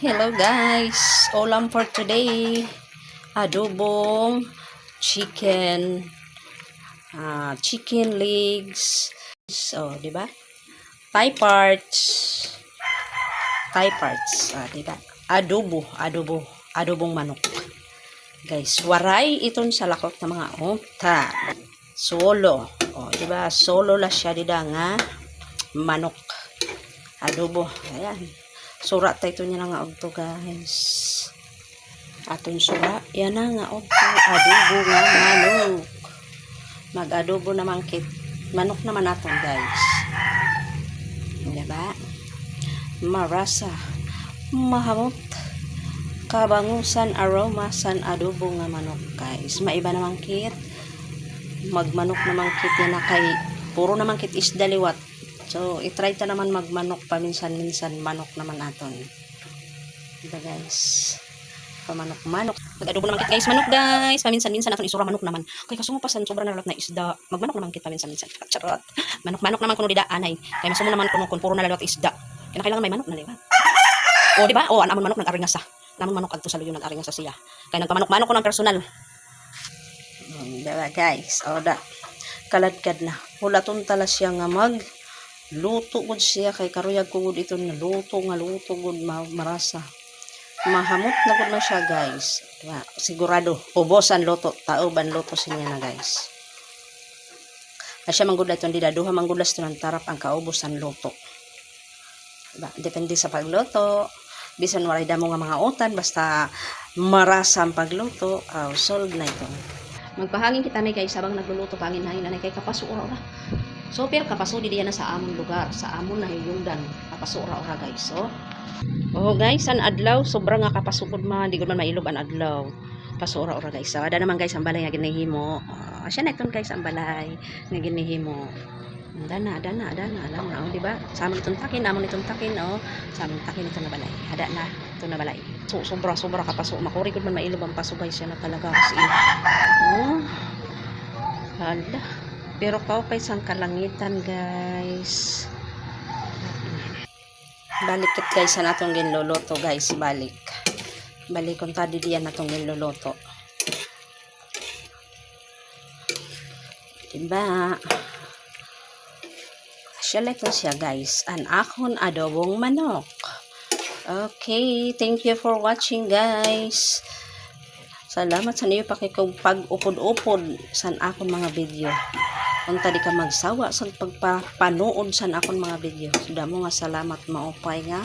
Hello guys, ulam for today, adobong chicken, chicken legs, so di ba? Thigh parts, di ba? Adobong manok. Guys, waray iton sa lakot ng mga unta. Solo, di ba? Solo la siya dida nga manok. Adobo, ayan. Sura tayo niya nga og to guys. Aton sura, yan na nga og to adobo nga manok. Mag-adobo naman kit manok naman naton guys. Diba? Marasa, mahamot, kabangusan, aroma san adobo nga manok guys. Maiba naman kit. Magmanok naman kit yan na kay puro naman kit isda liwat. So, itry ta naman magmanok paminsan-minsan, manok naman aton. Diba guys? Pamanok-manok. Mag-adobo naman kit guys, manok guys. Paminsan-minsan aton isura manok naman. Kay kasumupasan, sobra na lalot na isda. Magmanok naman kit paminsan-minsan. Charot. Manok-manok naman kuno dida anay. Kay masumo naman kuno kun puro na lalot isda. Kaya kailangan may manok na liwa. O diba? O anamon manok nag-aringas sa. Namon manok adto sa luyo nag-aringas sa siya. Kay nagpamanok-manok ko ng personal. Diba guys? O da. Kaladkad na. Hulaton tala siya nga luto gud siya kay karuyag ko gud ito na luto gud marasa. Mahamot na gud na siya guys. Diba? Sigurado ubosan luto, taoban luto siya na guys. Asya manggud ito dida duha manggulas to ng tarap ang kaubosan luto. Diba? Depende sa pagluto. Bisan waray damo nga mga utan basta marasa ang pagluto, solve na ito. Magpahangin kita na guys sabang nagluluto pangin-hangin na kay kapasura ora. So, pero kapaso di diyan na sa amon lugar, sa amon na hiyungdan, kapasura ora guys. So, guys, an adlaw sobra nga kapasukod man, di gud man mailob an adlaw. Pasura ora guys. So, ada naman guys ang balay nga ginihimo. Asya na iton guys ang balay nga ginihimo. Dana, alam na, di ba? Sa amon itong takin, sa amon takin ito na balay. Ada na, ito na balay. So, sobra kapaso. Makuri gud man mailob ang paso guys, yan na talaga kasi. Hala. Pero kaupay sang kalangitan guys. Balikit guys sa natong ginluluto guys. Balik kung tadi diyan natong ginluluto. Diba? Siya siya guys. An akon adobong manok. Okay. Thank you for watching guys. Salamat sa niyo pag-upod-upod sa akon mga video. Kung tadi ka magsawa sa pagpapanood sa akon mga video. Suda mo nga salamat maupay nga.